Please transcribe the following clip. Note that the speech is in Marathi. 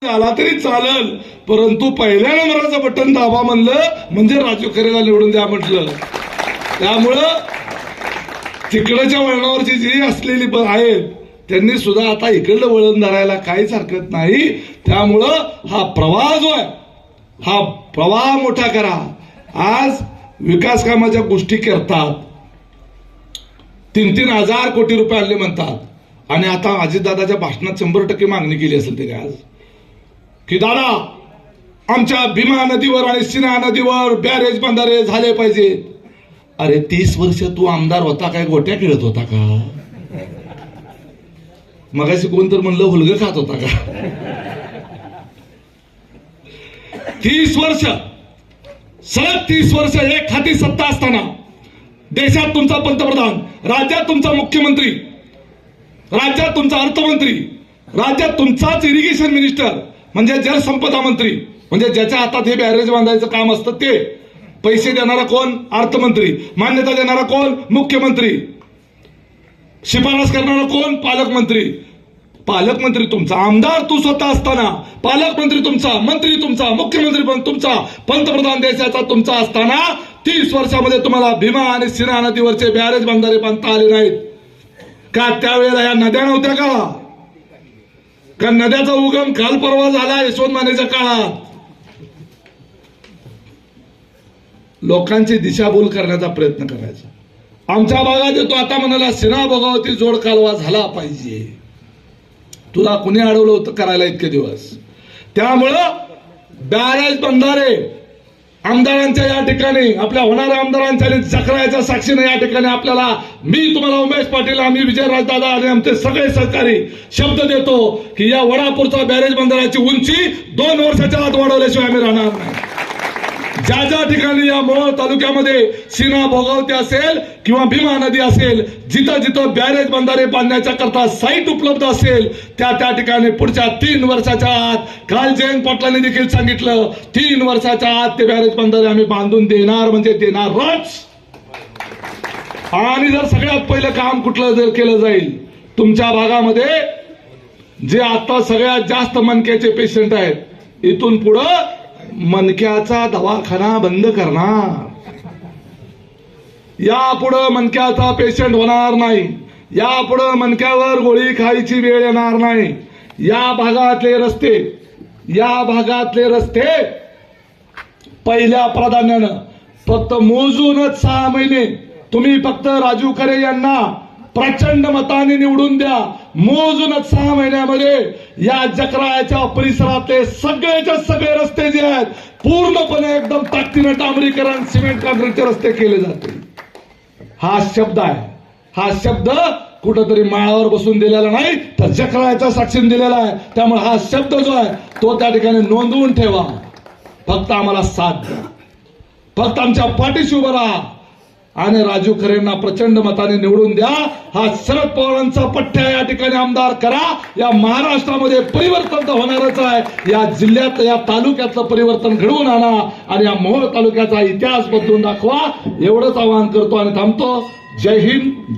आला तरी चालल, परंतु पहिल्या नंबराचं बटन दाबा म्हणलं म्हणजे राजू खरेला निवडून द्या म्हटलं. त्यामुळं तिकडच्या वळणावरची जी असलेली आहेत त्यांनी सुद्धा आता इकडलं वळण धरायला काहीच हरकत नाही. त्यामुळं हा प्रवाह जो आहे हा प्रवाह मोठा करा. आज विकास कामाच्या गोष्टी करतात, 3-3 हजार कोटी रुपये आणले म्हणतात, आणि आता अजितदादाच्या भाषणात 100% मागणी केली असेल त्याने आज की दादा आमच्या भीमा नदीवर आणि सिना नदीवर बॅरेज बंधारे झाले पाहिजेत. अरे 30 वर्ष तू आमदार होता काय गोट्या खेळत होता का? मगाशी कोण तर म्हणलं हुलगं खात होता का? 30 वर्ष सलग 30 वर्ष एक हाती सत्ता असताना देशात तुमचा पंतप्रधान, राज्यात तुमचा मुख्यमंत्री, राज्यात तुमचा अर्थमंत्री, राज्यात तुमचाच इरिगेशन मिनिस्टर म्हणजे जलसंपदा मंत्री, म्हणजे ज्याच्या हातात हे बॅरेज बांधायचं काम असतं ते, पैसे देणारा कोण? अर्थमंत्री, मान्यता देणारा कोण? मुख्यमंत्री, शिफारस करणारा कोण? पालकमंत्री. पालकमंत्री तुमचा, आमदार तू स्वतः असताना, पालकमंत्री तुमचा, मंत्री तुमचा, मुख्यमंत्री पण तुमचा, पंतप्रधान देशाचा तुमचा असताना 30 वर्षामध्ये तुम्हाला भीमा आणि सिना नदीवरचे बॅरेज बंधारे बांधता आले नाहीत का? त्यावेळेला या नद्या नव्हत्या का नद्याचा उगम काल परवा झाला यशवंत मानेच्या काळात. लोकांची दिशाभूल करण्याचा प्रयत्न करायचा. आमच्या भागात येतो आता म्हणाला सिना भोगावती जोड कालवा झाला पाहिजे. तुला कुणी अडवलं होतं करायला इतके दिवस? त्यामुळं बॅरेज बंधारे आमदारांच्या या ठिकाणी, आपल्या होणाऱ्या आमदारांच्या चक्राच्या साक्षीने या ठिकाणी आपल्याला, मी तुम्हाला उमेश पाटील, आम्ही विजयराजदादा आणि आमचे सगळे सहकारी शब्द देतो की या वडापूरचा बॅरेज बंधाराची उंची 2 वर्षाच्या आत वाढवल्याशिवाय आम्ही राहणार नाही. ज्या ज्या ठिकाणी या मोहोळ तालुक्यामध्ये सिना भोगावती असेल किंवा भीमा नदी असेल, जिथं जिथं बॅरेज बंधारे बांधण्याच्या करता साईट उपलब्ध असेल त्या ठिकाणी पुढच्या 3 वर्षाच्या आत, काल जयंत पाटलांनी देखील सांगितलं, 3 वर्षाच्या आत ते बॅरेज बंधारे आम्ही बांधून देणार म्हणजे देणारच. आणि जर सगळ्यात पहिलं काम कुठलं जर केलं जाईल, तुमच्या भागामध्ये जे आता सगळ्यात जास्त मणक्याचे पेशंट आहेत, इथून पुढं मणक्याचा दवाखाना बंद करणार. यापुढं मणक्याचा पेशंट होणार नाही, यापुढं मणक्यावर गोळी खायची वेळ येणार नाही. या भागातले रस्ते पहिल्या प्राधान्यानं फक्त मोजूनच 6 महिने तुम्ही फक्त राजू खरे यांना प्रचंड मताने निवडून द्या. मोजूनच 6 महिन्यामध्ये या जकराच्या परिसरातले सगळेचे सगळे रस्ते जे आहेत पूर्णपणे एकदम ताकदीनं डांबरीकरण, सिमेंट काँक्रीटचे रस्ते केले जातील. हा शब्द आहे. हा शब्द कुठंतरी माळावर बसून दिलेला नाही, तर जकराच्या साक्षीने दिलेला आहे. त्यामुळे हा शब्द जो आहे तो त्या ठिकाणी नोंदवून ठेवा. फक्त आम्हाला साथ द्या, फक्त आमच्या पाठीशी उभं राहा आणि राजू खरेंना प्रचंड मताने निवडून द्या. हा शरद पवारांचा पठ्ठ्या या ठिकाणी आमदार करा. या महाराष्ट्रामध्ये परिवर्तन तर होणारच आहे. या जिल्ह्यात, या तालुक्यातलं परिवर्तन घडवून आणा आणि या मोहोळ तालुक्याचा इतिहास बदलून दाखवा. एवढंच आवाहन करतो आणि थांबतो. जय हिंद.